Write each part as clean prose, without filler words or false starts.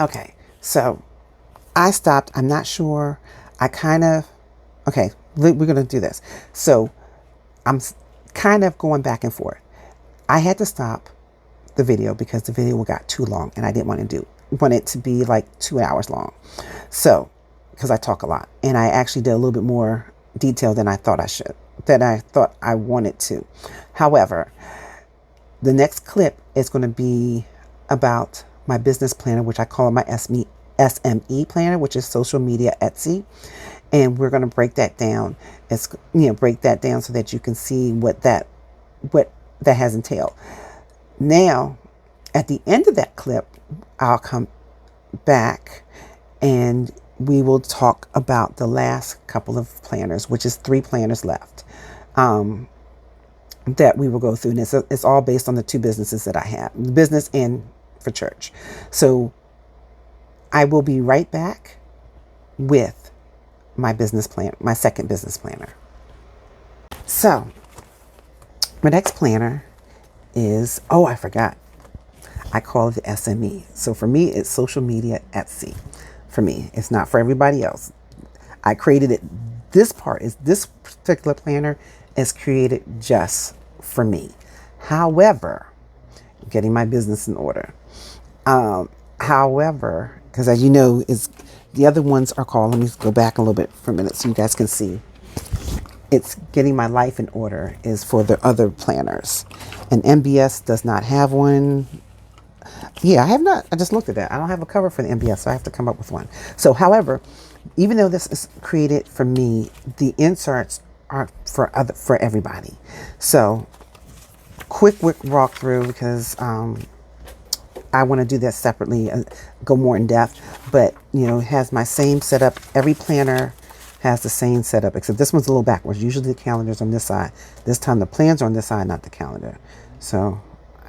Okay, so I stopped. I'm not sure. Okay, we're going to do this. So I'm kind of going back and forth. I had to stop the video because the video got too long and I didn't want it to be like 2 hours long. So, because I talk a lot and I actually did a little bit more detail than I thought I wanted to. However, the next clip is going to be about my business planner, which I call my SME planner, which is social media Etsy. And we're going to break that down. Break that down so that you can see what that has entailed. Now, at the end of that clip, I'll come back and we will talk about the last couple of planners, which is 3 planners left, that we will go through. And it's all based on the 2 businesses that I have, the business and for church. So I will be right back with my business plan, my second business planner. So my next planner is, I forgot. I call it the SME. So for me, it's social media Etsy. For me, it's not for everybody else. I created it. This particular planner is created just for me. However, getting my business in order. However, because as you know, the other ones are called, let me go back a little bit for a minute so you guys can see. It's getting my life in order is for the other planners. And MBS does not have one. Yeah, I just looked at that. I don't have a cover for the MBS, so I have to come up with one. So, however, even though this is created for me, the inserts are for everybody. So, quick walkthrough because I want to do that separately and go more in depth. But, it has my same setup. Every planner has the same setup, except this one's a little backwards. Usually the calendar's on this side. This time the plans are on this side, not the calendar. So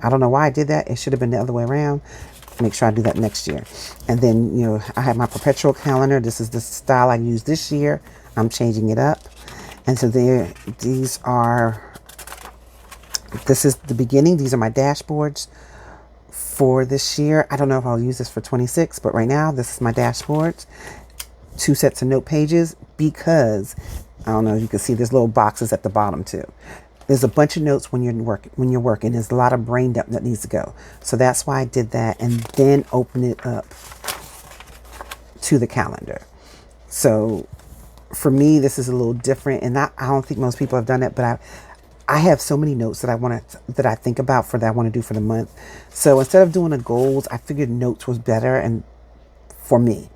I don't know why I did that. It should have been the other way around. Make sure I do that next year. And then, I have my perpetual calendar. This is the style I use this year. I'm changing it up. And so this is the beginning. These are my dashboards for this year. I don't know if I'll use this for 26, but right now this is my dashboards. 2 sets of note pages because I don't know, you can see there's little boxes at the bottom too. There's a bunch of notes when you're working. There's a lot of brain dump that needs to go. So that's why I did that and then open it up to the calendar. So for me, this is a little different, and I don't think most people have done it, but I have so many notes that I think about that I want to do for the month. So instead of doing the goals, I figured notes was better and for me.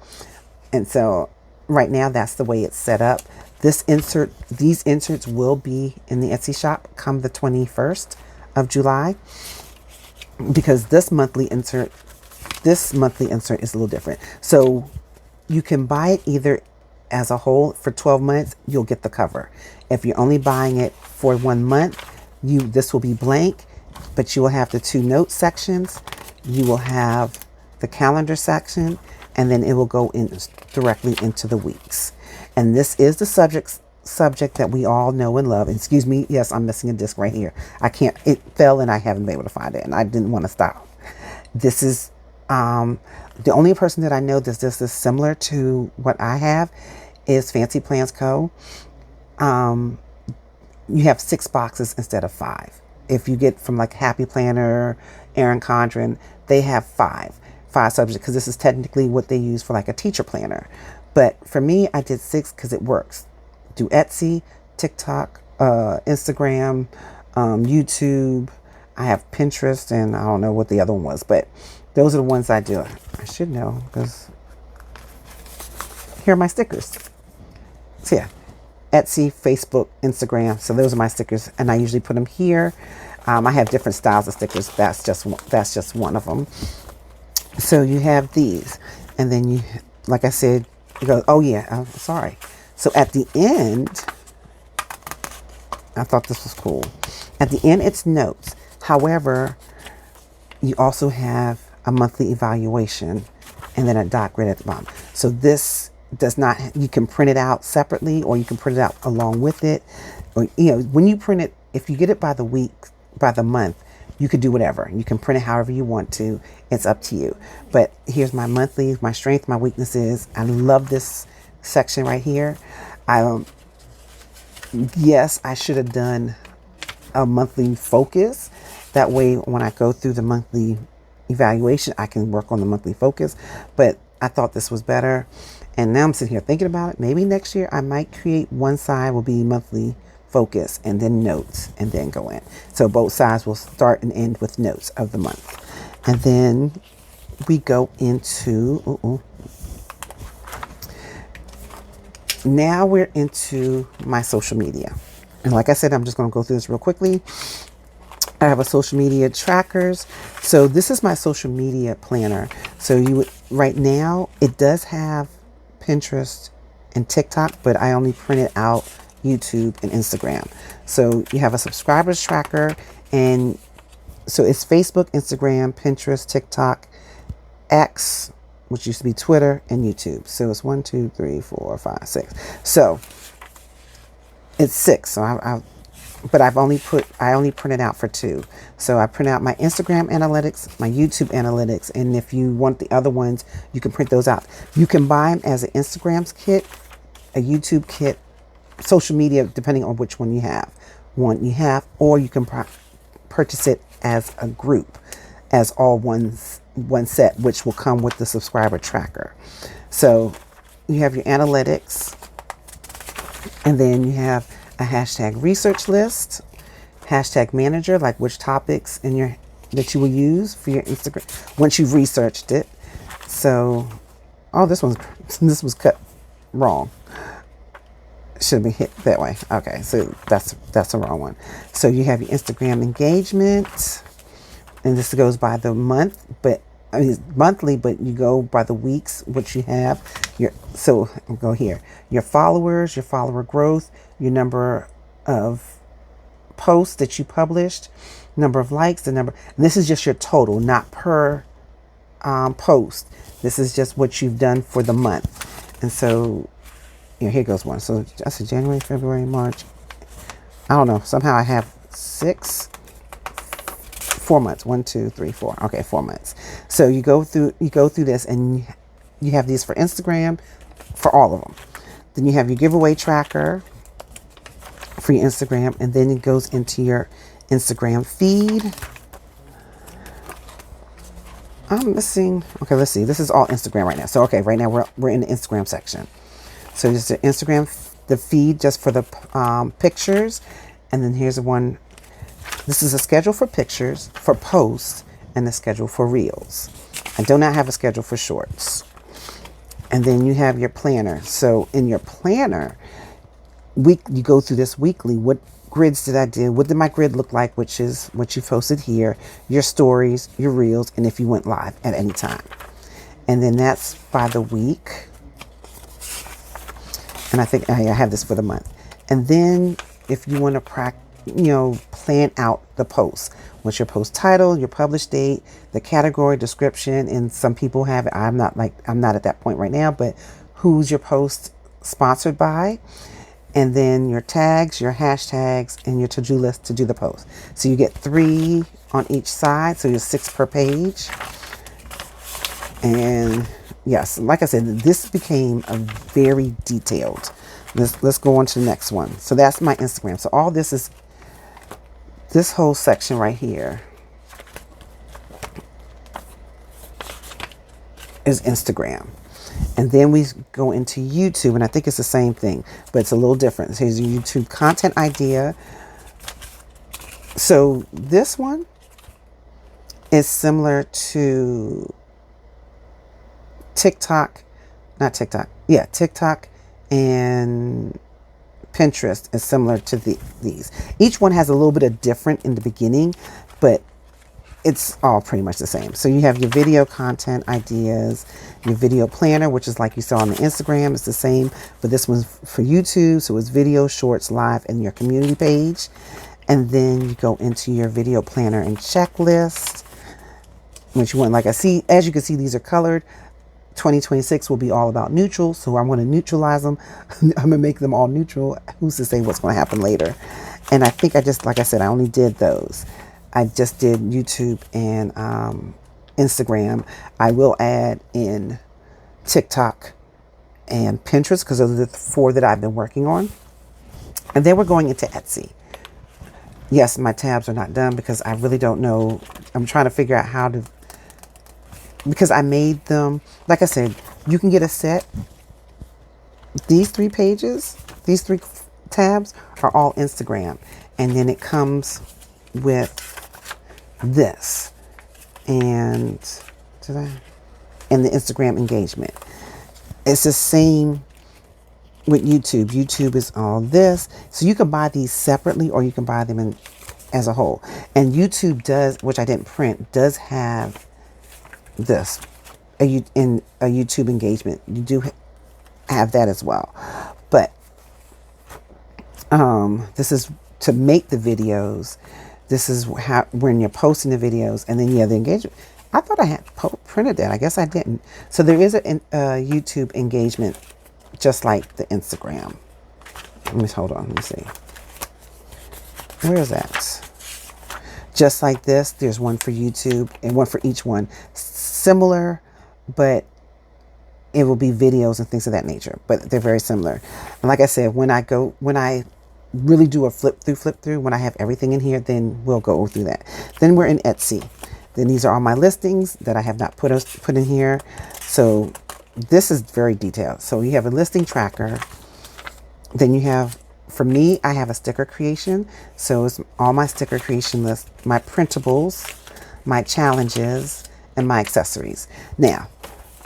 And so right now that's the way it's set up. These inserts will be in the Etsy shop come the 21st of July because this monthly insert is a little different. So you can buy it either as a whole for 12 months, you'll get the cover. If you're only buying it for 1 month, this will be blank, but you will have the 2 note sections. You will have the calendar section, and then it will go in directly into the weeks. And this is the subject that we all know and love. And excuse me, yes, I'm missing a disc right here. It fell and I haven't been able to find it, and I didn't want to stop. This is the only person that I know that this is similar to what I have is Fancy Plans Co. You have 6 boxes instead of 5. If you get from like Happy Planner, Erin Condren, they have 5 subjects because this is technically what they use for like a teacher planner. But for me, I did 6 because it works. Do Etsy, TikTok, Instagram, YouTube. I have Pinterest, and I don't know what the other one was, but those are the ones I do. I should know because here are my stickers. So yeah, Etsy, Facebook, Instagram. So those are my stickers, and I usually put them here. I have different styles of stickers. That's just one of them. So you have these, and then you, like I said, you go, oh yeah, I'm sorry. So at the end, I thought this was cool. At the end, it's notes. However, you also have a monthly evaluation and then a dot grid at the bottom. So this does not, you can print it out separately or you can print it out along with it. Or, when you print it, if you get it by the week, by the month, You could do whatever. You can print it however you want to. It's up to you. But here's my monthly, my strength, my weaknesses. I love this section right here. Yes, I should have done a monthly focus. That way, when I go through the monthly evaluation, I can work on the monthly focus. But I thought this was better. And now I'm sitting here thinking about it. Maybe next year I might create one side will be monthly focus and then notes and then go in. So both sides will start and end with notes of the month. And then we go into, now we're into my social media. And like I said, I'm just going to go through this real quickly. I have a social media trackers. So this is my social media planner. So you would, right now it does have Pinterest and TikTok, but I only printed out YouTube and Instagram. So you have a subscribers tracker, and so it's Facebook, Instagram, Pinterest, TikTok, X, which used to be Twitter, and YouTube. So it's 1, 2, 3, 4, 5, 6. So it's 6. So but I only printed out for 2. So I print out my Instagram analytics, my YouTube analytics, and if you want the other ones, you can print those out. You can buy them as an Instagram kit, a YouTube kit, social media, depending on which one you have. Or you can purchase it as a group, as all one set, which will come with the subscriber tracker. So you have your analytics, and then you have a hashtag research list, hashtag manager, like which topics that you will use for your Instagram once you've researched it. So, this was cut wrong. Should be hit that way. Okay, so that's the wrong one. So you have your Instagram engagement, and this goes by the month, but I mean monthly, but you go by the weeks, which you have. So I'll go here. Your followers, your follower growth, your number of posts that you published, number of likes, and this is just your total, not per post. This is just what you've done for the month. And so here goes one. So that's January, February, March. I don't know. Somehow I have 4 months. 1, 2, 3, 4. Okay, 4 months. So you go through this, and you have these for Instagram, for all of them. Then you have your giveaway tracker for your Instagram, and then it goes into your Instagram feed. I'm missing. Okay, let's see. This is all Instagram right now. So okay, right now we're in the Instagram section. So just the Instagram, the feed just for the pictures, and then here's the one. This is a schedule for pictures, for posts, and the schedule for reels. I do not have a schedule for shorts. And then you have your planner. So in your planner, you go through this weekly. What grids did I do? What did my grid look like? Which is what you posted here. Your stories, your reels, and if you went live at any time. And then that's by the week. And I think I have this for the month. And then if you want to plan out the posts. What's your post title, your publish date, the category, description, and some people have it. I'm not at that point right now, but who's your post sponsored by? And then your tags, your hashtags, and your to-do list to do the post. So you get 3 on each side, so you're 6 per page. And yes, like I said, this became a very detailed. Let's go on to the next one. So that's my Instagram. So all this is, this whole section right here is Instagram. And then we go into YouTube, and I think it's the same thing, but it's a little different. So here's your YouTube content idea. So this one is similar to TikTok and Pinterest is similar to these. Each one has a little bit of different in the beginning, but it's all pretty much the same. So you have your video content ideas, your video planner, which is like you saw on the Instagram. It's the same, but this one's for YouTube. So it's video, shorts, live, and your community page. And then you go into your video planner and checklist, which you want. Like as you can see, these are colored. 2026 will be all about neutral. So I'm going to neutralize them. I'm going to make them all neutral. Who's to say what's going to happen later? And I think like I said, I only did those. I just did YouTube and Instagram. I will add in TikTok and Pinterest because those are the 4 that I've been working on. And then we're going into Etsy. Yes, my tabs are not done because I really don't know. I'm trying to figure out how to, because I made them, like I said, you can get a set. These 3 pages, these 3 tabs are all Instagram. And then it comes with this. And the Instagram engagement. It's the same with YouTube. YouTube is all this. So you can buy these separately or you can buy them in as a whole. And YouTube does, which I didn't print, does have this in a YouTube engagement. You do have that as well. But this is to make the videos. This is how when you're posting the videos, and then you have the engagement. I thought I had printed that. I guess I didn't. So there is a YouTube engagement, just like the Instagram. Let me hold on. Let me see. Where is that? Just like this, there's one for YouTube and one for each one. Similar, but it will be videos and things of that nature. But they're very similar. And like I said, when I really do a flip through, when I have everything in here, then we'll go through that. Then we're in Etsy. Then these are all my listings that I have not put in here. So this is very detailed. So you have a listing tracker. Then you have, for me, I have a sticker creation. So it's all my sticker creation list, my printables, my challenges, and my accessories. Now,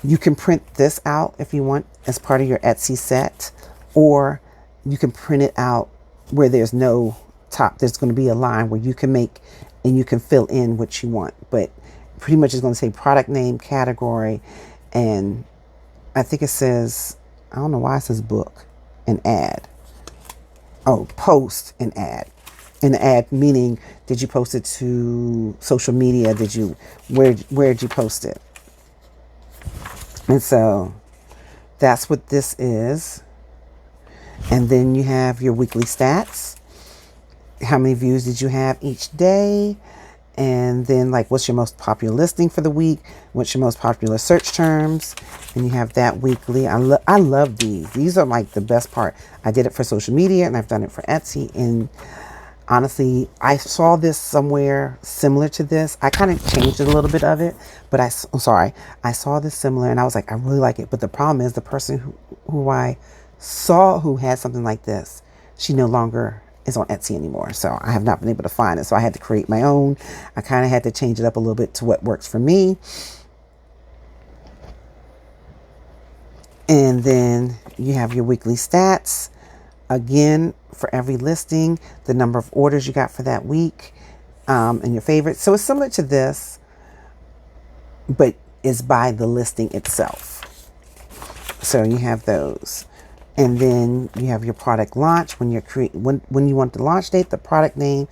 you can print this out if you want as part of your Etsy set, or you can print it out where there's no top. There's going to be a line where you can make and you can fill in what you want. But pretty much it's going to say product name, category, and I think it says, I don't know why it says book and ad. Oh, post and ad. And ad meaning, did you post it to social media? Where did you post it? And so that's what this is. And then you have your weekly stats. How many views did you have each day? And then like, what's your most popular listing for the week? What's your most popular search terms? And you have that weekly. I love these. These are like the best part. I did it for social media and I've done it for Etsy. And honestly, I saw this somewhere similar to this. I kind of changed a little bit of it, but I saw this similar and I was like, I really like it. But the problem is the person who I saw who had something like this, she no longer is on Etsy anymore. So I have not been able to find it. So I had to create my own. I kind of had to change it up a little bit to what works for me. And then you have your weekly stats. Again, for every listing, the number of orders you got for that week, and your favorites. So it's similar to this, but it's by the listing itself. So you have those. And then you have your product launch when when you want the launch date, the product name,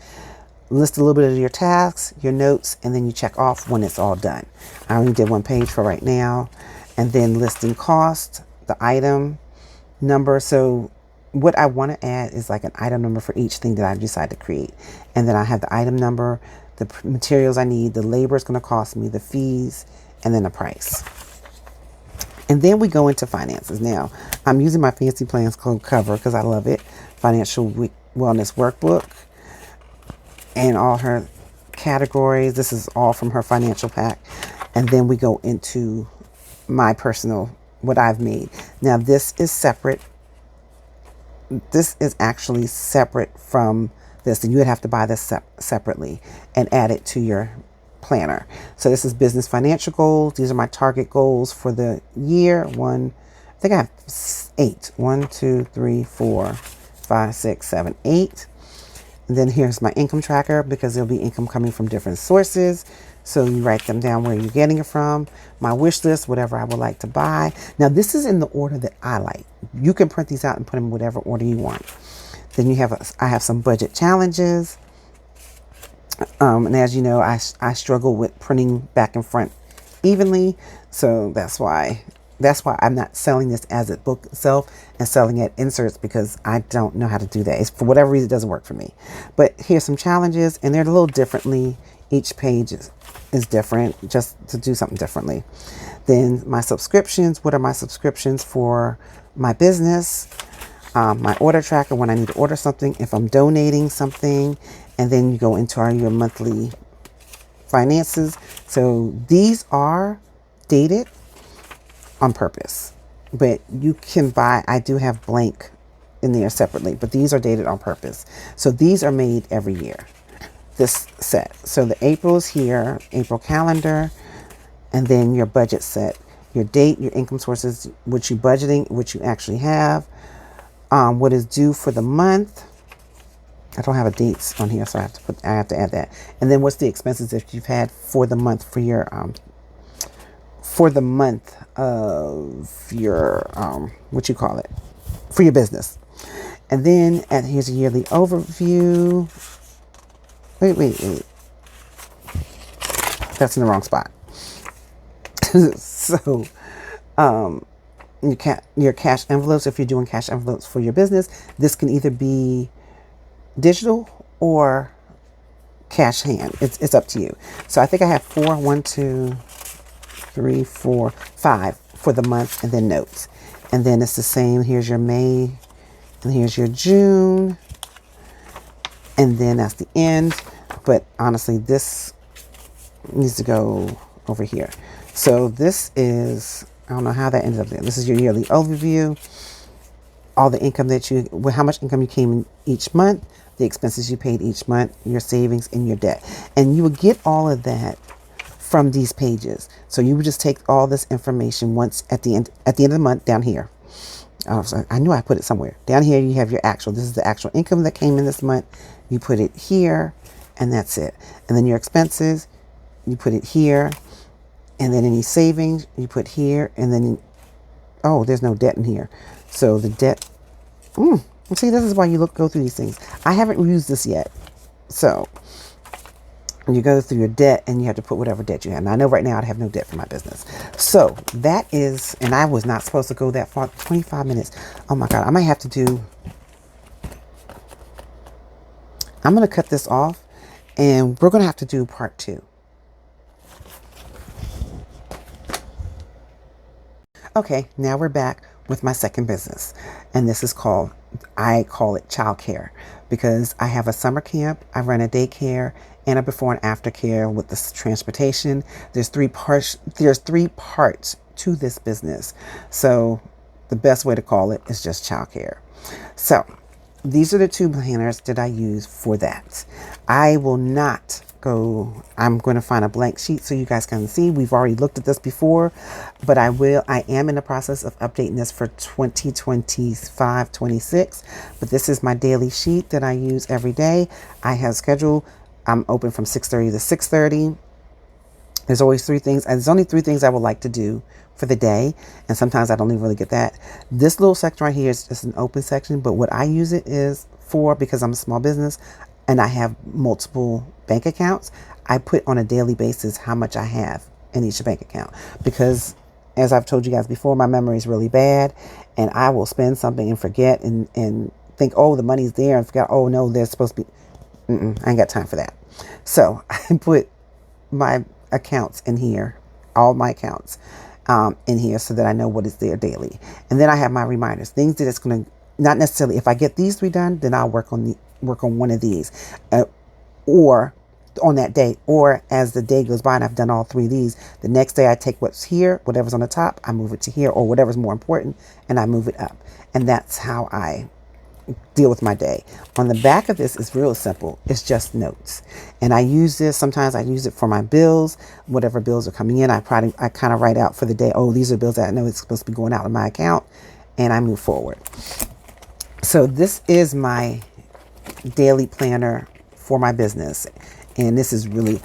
list a little bit of your tasks, your notes, and then you check off when it's all done. I only did 1 page for right now. And then listing cost, the item number. So what I want to add is like an item number for each thing that I decide to create. And then I have the item number, the materials I need, the labor it's going to cost me, the fees, and then the price. And then we go into finances. Now, I'm using my Fancy Plans cover because I love it. Financial Wellness Workbook. And all her categories. This is all from her financial pack. And then we go into my personal, what I've made. Now, this is separate. This is actually separate from this. And you would have to buy this separately and add it to your planner. So this is business financial goals. These are my target goals for the year. I think I have 8. 1, 2, 3, 4, 5, 6, 7, 8. And then here's my income tracker because there'll be income coming from different sources. So you write them down where you're getting it from. My wish list, whatever I would like to buy. Now this is in the order that I like. You can print these out and put them in whatever order you want. Then I have some budget challenges. And as you know, I struggle with printing back and front evenly. So that's why That's why I'm not selling this as a book itself and selling it inserts, because I don't know how to do that. It's, for whatever reason, it doesn't work for me. But here's some challenges, and they're a little differently. Each page is different, just to do something differently. Then my subscriptions. What are my subscriptions for my business? My order tracker, when I need to order something, if I'm donating something, and then you go into your monthly finances. So these are dated on purpose, but you can buy, I do have blank in there separately, but these are dated on purpose. So these are made every year, this set. So the April is here, April calendar, and then your budget set, your date, your income sources, what you budgeting, what you actually have, what is due for the month. I don't have a dates on here, so I have to add that. And then what's the expenses that you've had for the month for your of your what you call it, for your business. And then here's a yearly overview. Wait. That's in the wrong spot. So your cash envelopes, if you're doing cash envelopes for your business, this can either be digital or cash hand. It's up to you. So I think I have 4, 1, 2, 3, 4, 5 for the month, and then notes. And then it's the same. Here's your May, and here's your June, and then that's the end. But honestly, this needs to go over here. So this is, I don't know how that ended up there. This is your yearly overview. All the income that how much income you came in each month, the expenses you paid each month, your savings, and your debt. And you will get all of that from these pages. So you would just take all this information once at the end of the month down here. I knew I put it somewhere. Down here you have your actual. This is the actual income that came in this month. You put it here, and that's it. And then your expenses, you put it here. And then any savings, you put here. And then, oh, there's no debt in here. So the debt, see, this is why you go through these things. I haven't used this yet. So you go through your debt, and you have to put whatever debt you have. And I know right now I have no debt for my business. So that is, and I was not supposed to go that far, 25 minutes. Oh my God, I might have to do, I'm going to cut this off, and we're going to have to do part 2. Okay, now we're back with my second business, and this is called, I call it childcare, because I have a summer camp, I run a daycare, and a before and after care with this transportation. There's 3 parts to this business. So the best way to call it is just childcare. So these are the 2 planners that I use for that. I will not go, I'm going to find a blank sheet so you guys can see. We've already looked at this before, but I am in the process of updating this for 2025-26. But this is my daily sheet that I use every day. I have scheduled, I'm open from 6:30 to 6:30. There's always 3 things. And there's only 3 things I would like to do for the day. And sometimes I don't even really get that. This little section right here is just an open section. But what I use it is for, because I'm a small business and I have multiple bank accounts, I put on a daily basis how much I have in each bank account. Because as I've told you guys before, my memory is really bad. And I will spend something and forget and think, oh, the money's there, and forget, oh, no, there's supposed to be. I ain't got time for that. So I put my accounts in here, all my accounts in here, so that I know what is there daily. And then I have my reminders, things that it's going to, not necessarily, if I get these 3 done, then I'll work on one of these, or on that day, or as the day goes by and I've done all 3 of these, the next day I take what's here, whatever's on the top, I move it to here, or whatever's more important, and I move it up. And that's how I deal with my day. On the back of this is real simple. It's just notes. And I use this, sometimes I use it for my bills, whatever bills are coming in. I kind of write out for the day, oh, these are bills that I know it's supposed to be going out of my account, and I move forward. So this is my daily planner for my business. And this is really,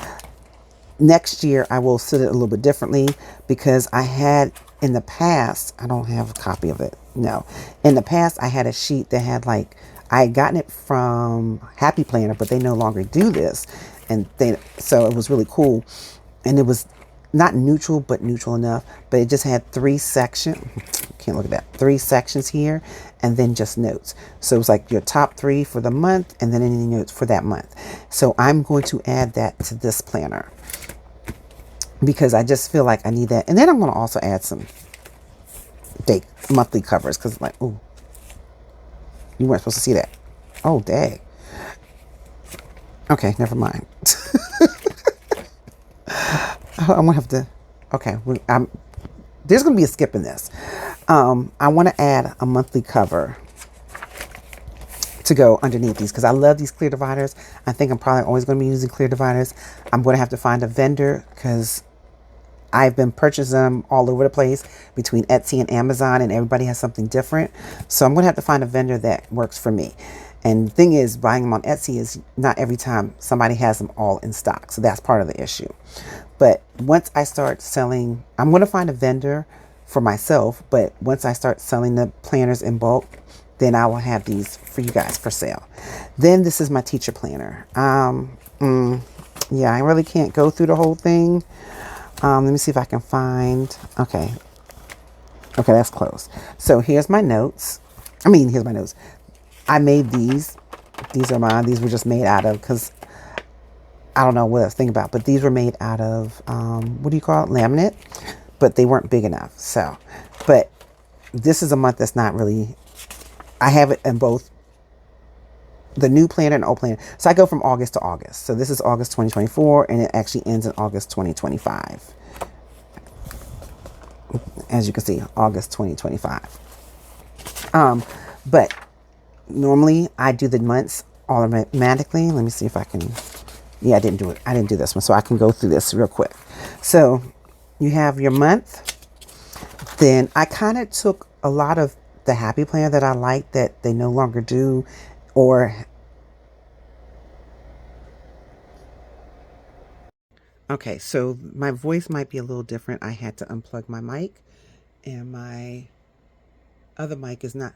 next year I will set it a little bit differently, because I had in the past, I don't have a copy of it. No. In the past, I had a sheet that had I had gotten it from Happy Planner, but they no longer do this. And so it was really cool. And it was not neutral, but neutral enough. But it just had 3 sections. Can't look at that. 3 sections here, and then just notes. So it was like your top 3 for the month, and then any notes for that month. So I'm going to add that to this planner because I just feel like I need that. And then I'm going to also add some monthly covers because, like, oh, you weren't supposed to see that. Oh, dang. Okay, never mind. I'm gonna have to. Okay, there's gonna be a skip in this. I want to add a monthly cover to go underneath these because I love these clear dividers. I think I'm probably always going to be using clear dividers. I'm going to have to find a vendor because I've been purchasing them all over the place between Etsy and Amazon, and everybody has something different. So I'm going to have to find a vendor that works for me. And the thing is, buying them on Etsy is not every time somebody has them all in stock. So that's part of the issue. But once I start selling, I'm going to find a vendor for myself. But once I start selling the planners in bulk, then I will have these for you guys for sale. Then this is my teacher planner. Yeah, I really can't go through the whole thing. Let me see if I can find, okay, that's closed. So here's my notes. Here's my notes. I made these. These are mine. These were just made out of, because I don't know what I was thinking about, but these were made out of, what do you call it? Laminate. But they weren't big enough. So, but this is a month that's not really, I have it in both the new planner and old planner. So I go from August to August. So this is August 2024, and it actually ends in August 2025. As you can see, August 2025. But normally I do the months automatically. Let me see if I can. Yeah, I didn't do it. I didn't do this one. So I can go through this real quick. So you have your month. Then I kind of took a lot of the happy planner that I like that they no longer do, or okay, so my voice might be a little different. I had to unplug my mic, and my other mic is not,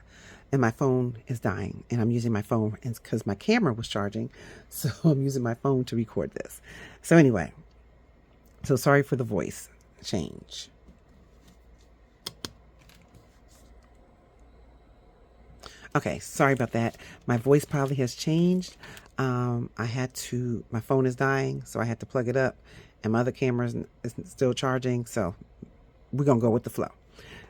and my phone is dying, and I'm using my phone because my camera was charging, so I'm using my phone to record this. So anyway, so sorry for the voice change. Okay, sorry about that. My voice probably has changed. My phone is dying, so I had to plug it up, and my other camera is still charging, so we're going to go with the flow.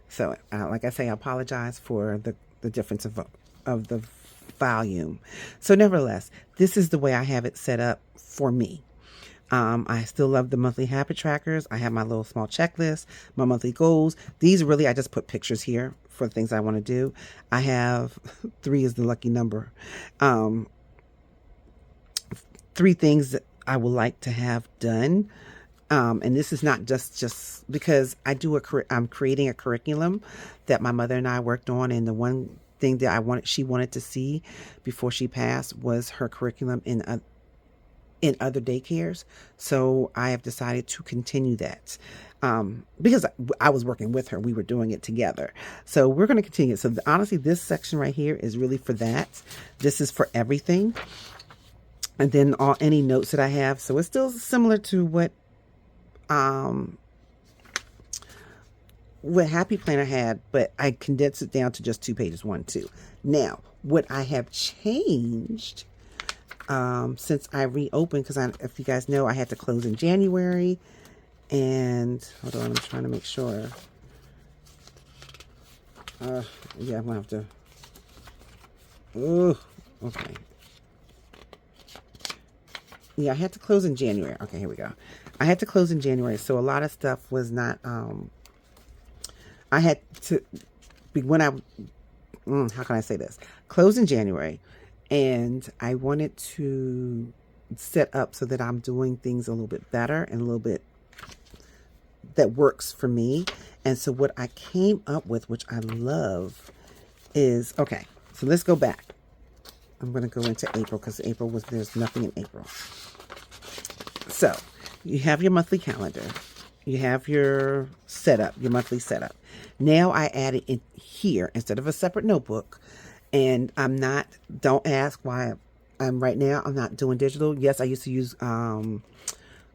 So, like I say, I apologize for the difference of the volume. So, nevertheless, this is the way I have it set up for me. I still love the monthly habit trackers. I have my little small checklist, my monthly goals. These really, I just put pictures here for the things I want to do. I have 3 is the lucky number. 3 things that I would like to have done. And this is not just because I'm creating a curriculum that my mother and I worked on. And the one thing that she wanted to see before she passed was her curriculum in other daycares. So I have decided to continue that. Because I was working with her, we were doing it together. So we're going to continue. So honestly, this section right here is really for that. This is for everything. And then any notes that I have. So it's still similar to what Happy Planner had, but I condensed it down to just 2 pages, 1, 2. Now, what I have changed since I reopened, because if you guys know, I had to close in January, and hold on, I'm trying to make sure. Yeah, I'm gonna have to. Oh, okay. Yeah, I had to close in January. Okay, here we go. I had to close in January, so a lot of stuff was not. I had to how can I say this? Close in January, and I wanted to set up so that I'm doing things a little bit better and a little bit that works for me. And so what I came up with, which I love, is okay. So let's go back. I'm going to go into April because there's nothing in April. So you have your monthly calendar. You have your setup, your monthly setup. Now I added in here instead of a separate notebook. And don't ask why I'm right now. I'm not doing digital. Yes, I used to use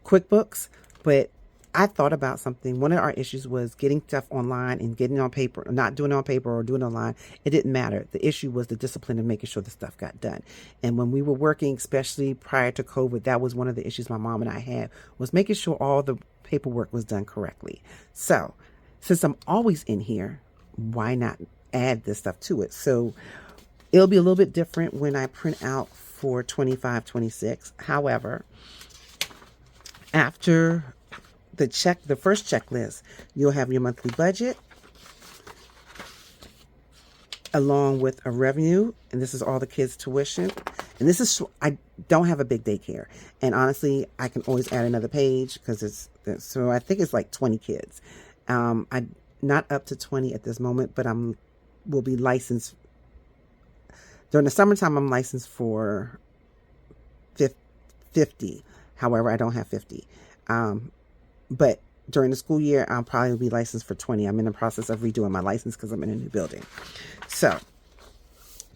QuickBooks, but I thought about something. One of our issues was getting stuff online and getting it on paper, not doing it on paper or doing it online. It didn't matter. The issue was the discipline of making sure the stuff got done. And when we were working, especially prior to COVID, that was one of the issues my mom and I had, was making sure all the paperwork was done correctly. So since I'm always in here, why not add this stuff to it? So it'll be a little bit different when I print out for 25, 26. However, after the first checklist, you'll have your monthly budget along with a revenue, and this is all the kids' tuition. And this is, I don't have a big daycare, and honestly, I can always add another page because so I think it's like 20 kids. I'm not up to 20 at this moment, but will be licensed during the summertime. I'm licensed for 50. However, I don't have 50. But during the school year, I'll probably be licensed for 20. I'm in the process of redoing my license because I'm in a new building. So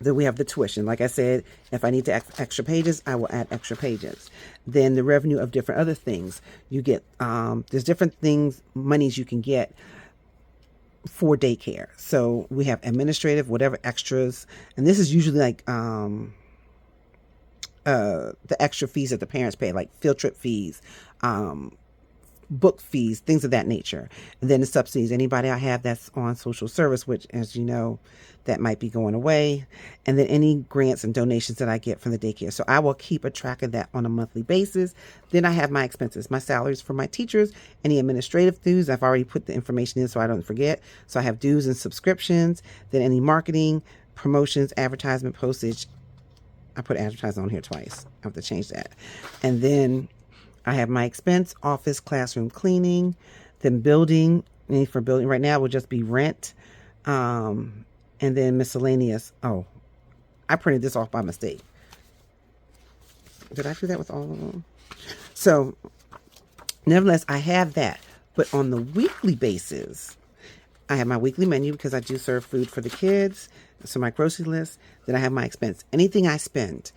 then we have the tuition. Like I said, if I need to add extra pages, I will add extra pages. Then the revenue of different other things. You get, there's different things, monies you can get for daycare. So we have administrative, whatever extras. And this is usually like the extra fees that the parents pay, like field trip fees, book fees, things of that nature. And then the subsidies, anybody I have that's on social service, which, as you know, that might be going away. And then any grants and donations that I get from the daycare. So I will keep a track of that on a monthly basis. Then I have my expenses, my salaries for my teachers, any administrative dues. I've already put the information in so I don't forget. So I have dues and subscriptions, then any marketing, promotions, advertisement, postage. I put advertising on here twice. I have to change that. And then I have my expense, office, classroom cleaning, then building. Any for building right now will just be rent. And then miscellaneous. Oh, I printed this off by mistake. Did I do that with all of them? So nevertheless, I have that. But on the weekly basis, I have my weekly menu because I do serve food for the kids. So my grocery list. Then I have my expense. Anything I spend,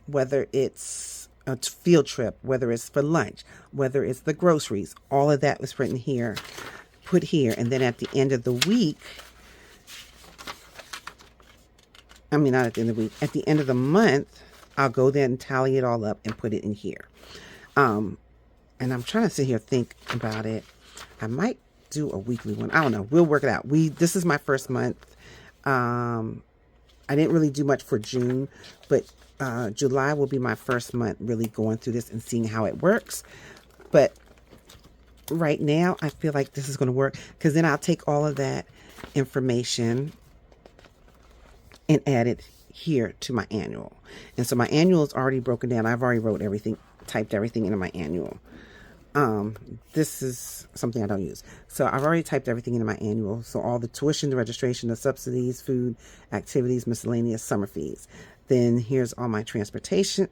whether it's a field trip, whether it's for lunch, whether it's the groceries, all of that was written here, put here. And then at the end of the week, not at the end of the week, at the end of the month, I'll go there and tally it all up and put it in here. And I'm trying to sit here and think about it. I might do a weekly one. I don't know. We'll work it out. This is my first month. I didn't really do much for June, but July will be my first month really going through this and seeing how it works. But right now, I feel like this is going to work because then I'll take all of that information and add it here to my annual. And so my annual is already broken down. I've already wrote everything, typed everything into my annual. This is something I don't use. So I've already typed everything into my annual. So all the tuition, the registration, the subsidies, food, activities, miscellaneous, summer fees. Then here's all my transportation.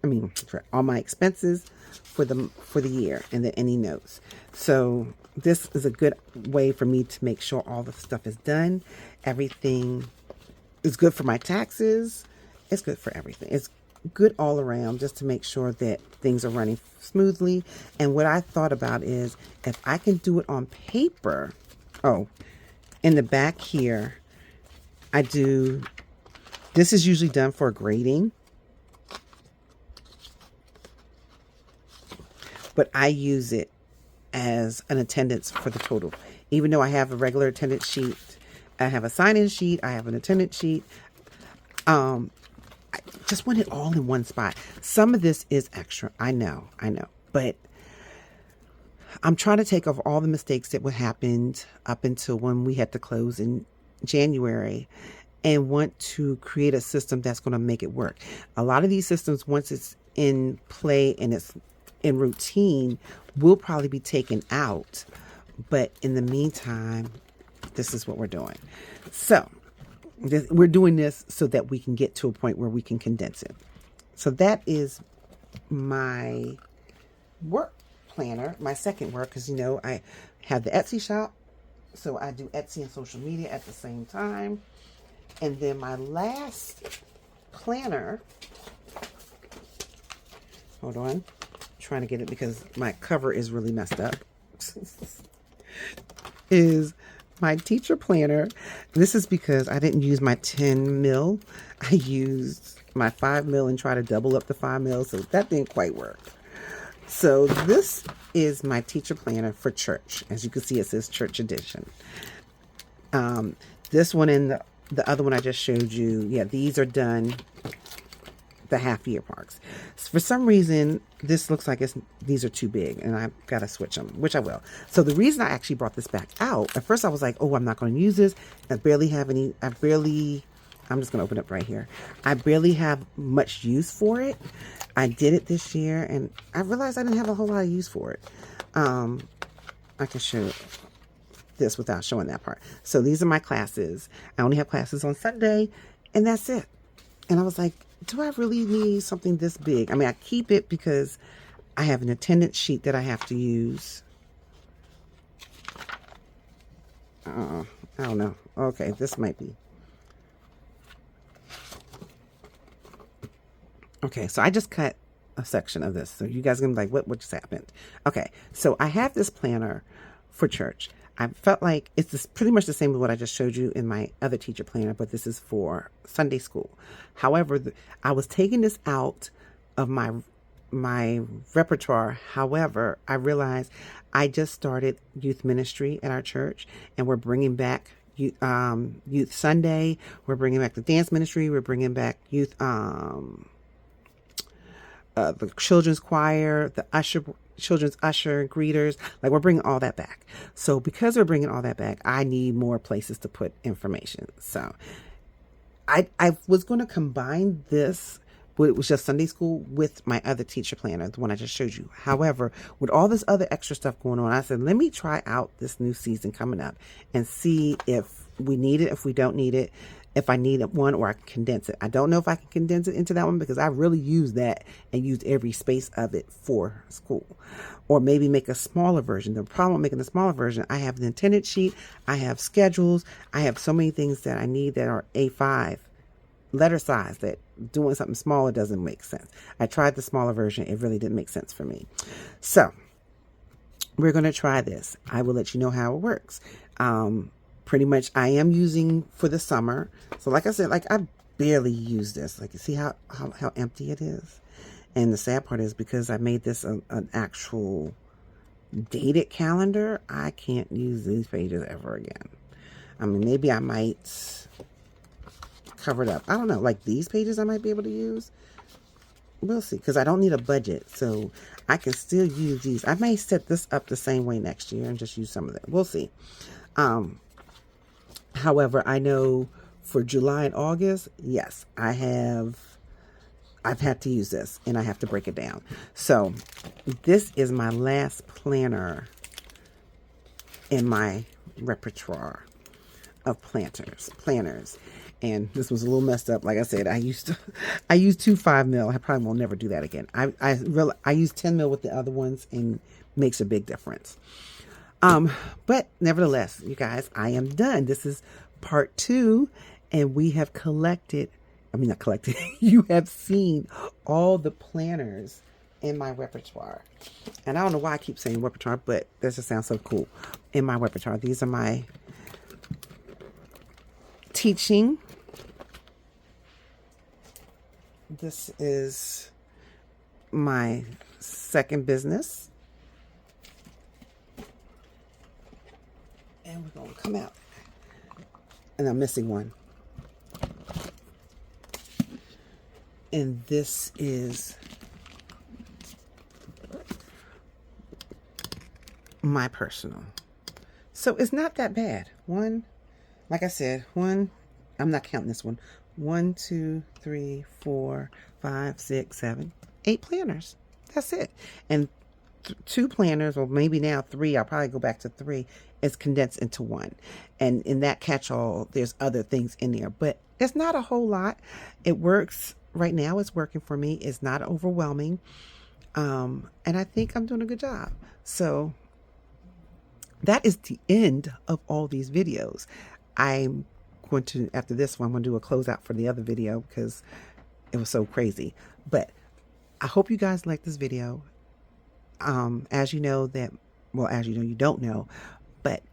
All my expenses for the year, and then any notes. So this is a good way for me to make sure all the stuff is done. Everything is good for my taxes. It's good for everything. It's good all around just to make sure that things are running smoothly. And what I thought about is if I can do it on paper. Oh, in the back here, this is usually done for grading, but I use it as an attendance for the total. Even though I have a regular attendance sheet, I have a sign-in sheet, I have an attendance sheet. I just want it all in one spot. Some of this is extra. I know. But I'm trying to take off all the mistakes that would happen up until when we had to close in January and want to create a system that's going to make it work. A lot of these systems, once it's in play and it's in routine, will probably be taken out. But in the meantime, this is what we're doing. So we're doing this so that we can get to a point where we can condense it. So that is my work planner, my second work, because I have the Etsy shop. So I do Etsy and social media at the same time. And then my last planner, hold on, I'm trying to get it because my cover is really messed up. is my teacher planner. This is because I didn't use my 10 mil. I used my 5 mil and try to double up the 5 mil, so that didn't quite work. So this is my teacher planner for church. As you can see, it says church edition. This one and the other one I just showed you, yeah, these are done the half year marks. For some reason, this looks like these are too big and I've got to switch them, which I will. So the reason I actually brought this back out, at first I was like, oh, I'm not going to use this. I'm just going to open up right here. I barely have much use for it. I did it this year and I realized I didn't have a whole lot of use for it. I can show this without showing that part. So these are my classes. I only have classes on Sunday and that's it. And I was like, do I really need something this big? I mean, I keep it because I have an attendance sheet that I have to use. I don't know. Okay, this might be. Okay, so I just cut a section of this. So you guys are going to be like, what just happened? Okay, so I have this planner for church. I felt like it's pretty much the same as what I just showed you in my other teacher planner, but this is for Sunday school. However, I was taking this out of my repertoire. However, I realized I just started youth ministry at our church, and we're bringing back youth Sunday. We're bringing back the dance ministry. We're bringing back youth, the children's choir, the children's usher, greeters, like we're bringing all that back. So because we're bringing all that back, I need more places to put information. So I was going to combine this, it was just Sunday school, with my other teacher planner, the one I just showed you. However, with all this other extra stuff going on, I said, let me try out this new season coming up and see if we need it, if we don't need it, if I need one, or I can condense it. I don't know if I can condense it into that one because I really use that and use every space of it for school. Or maybe make a smaller version. The problem with making a smaller version, I have an attendance sheet, I have schedules, I have so many things that I need that are A5 letter size that doing something smaller doesn't make sense. I tried the smaller version. It really didn't make sense for me. So we're going to try this. I will let you know how it works. Pretty much I am using for the summer. So like I said, like I barely use this. Like you see how empty it is. And the sad part is because I made this an actual dated calendar, I can't use these pages ever again. I mean, maybe I might cover it up. I don't know. Like these pages I might be able to use. We'll see. Because I don't need a budget. So I can still use these. I may set this up the same way next year and just use some of that. We'll see. However, I know for July and August, yes, I've had to use this and I have to break it down. So this is my last planner in my repertoire of planners. And this was a little messed up. Like I said, I used 2 5 mil. I probably will never do that again. I use 10 mil with the other ones and makes a big difference. But nevertheless, you guys, I am done. This is part 2, and we have not collected, you have seen all the planners in my repertoire. And I don't know why I keep saying repertoire, but that just sounds so cool. In my repertoire, these are my teaching. This is my second business. And we're going to come out. And I'm missing one. And this is my personal. So it's not that bad. Like I said, I'm not counting this one. 1, 2, 3, 4, 5, 6, 7, 8 planners. That's it. And 2 planners, or maybe now 3, I'll probably go back to 3, is condensed into 1. And in that catch-all, there's other things in there. But it's not a whole lot. It works. Right now, it's working for me. It's not overwhelming. And I think I'm doing a good job. So that is the end of all these videos. I'm going to, after this one, I'm going to do a closeout for the other video because it was so crazy. But I hope you guys like this video. As you know, that well, as you know, you don't know, but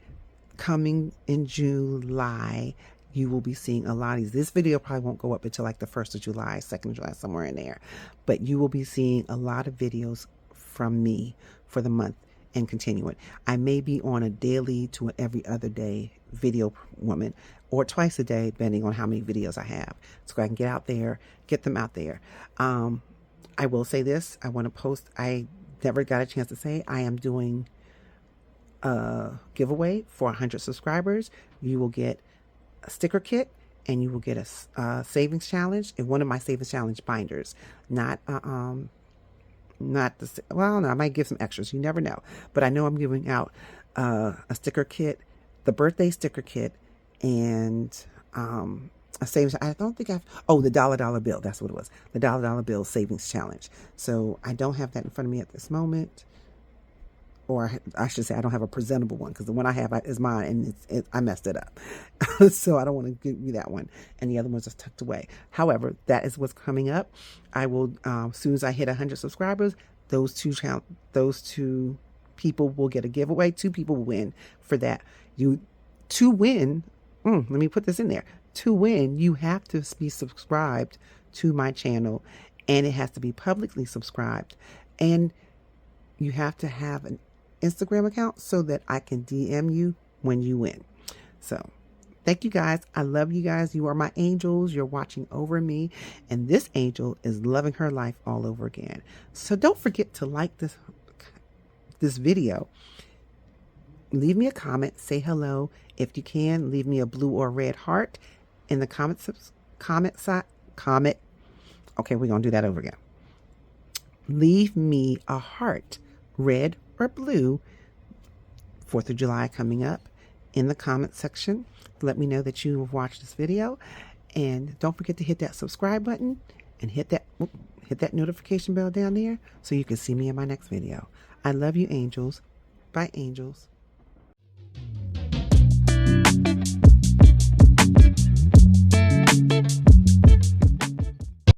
coming in July, you will be seeing a lot of these. This video probably won't go up until like the 1st of July, 2nd of July, somewhere in there. But you will be seeing a lot of videos from me for the month and continuing. I may be on a daily to an every other day video woman, or twice a day, depending on how many videos I have. So I can get them out there. I will say this. I want to post. I never got a chance to say I am doing a giveaway for 100 subscribers. You will get a sticker kit, and you will get a savings challenge in one of my savings challenge binders. Not the, well, no, I might give some extras. You never know. But I know I'm giving out a sticker kit, the birthday sticker kit, and a savings. I don't think the dollar bill. That's what it was. The dollar bill savings challenge. So I don't have that in front of me at this moment. Or I should say I don't have a presentable one, because the one I have is mine, and I messed it up. So I don't want to give you that one. And the other one's just tucked away. However, that is what's coming up. I will, as soon as I hit 100 subscribers, those two people will get a giveaway. 2 people will win for that. To win, let me put this in there. To win, you have to be subscribed to my channel, and it has to be publicly subscribed. And you have to have an Instagram account so that I can DM you when you win. So thank you guys. I love you guys. You are my angels. You're watching over me. And this angel is loving her life all over again. So don't forget to like this video. Leave me a comment. Say hello. If you can, leave me a blue or red heart in the comment. Okay, we're going to do that over again. Leave me a heart, red or blue, 4th of July coming up, in the comment section. Let me know that you have watched this video. And don't forget to hit that subscribe button and hit that notification bell down there so you can see me in my next video. I love you, angels. Bye, angels.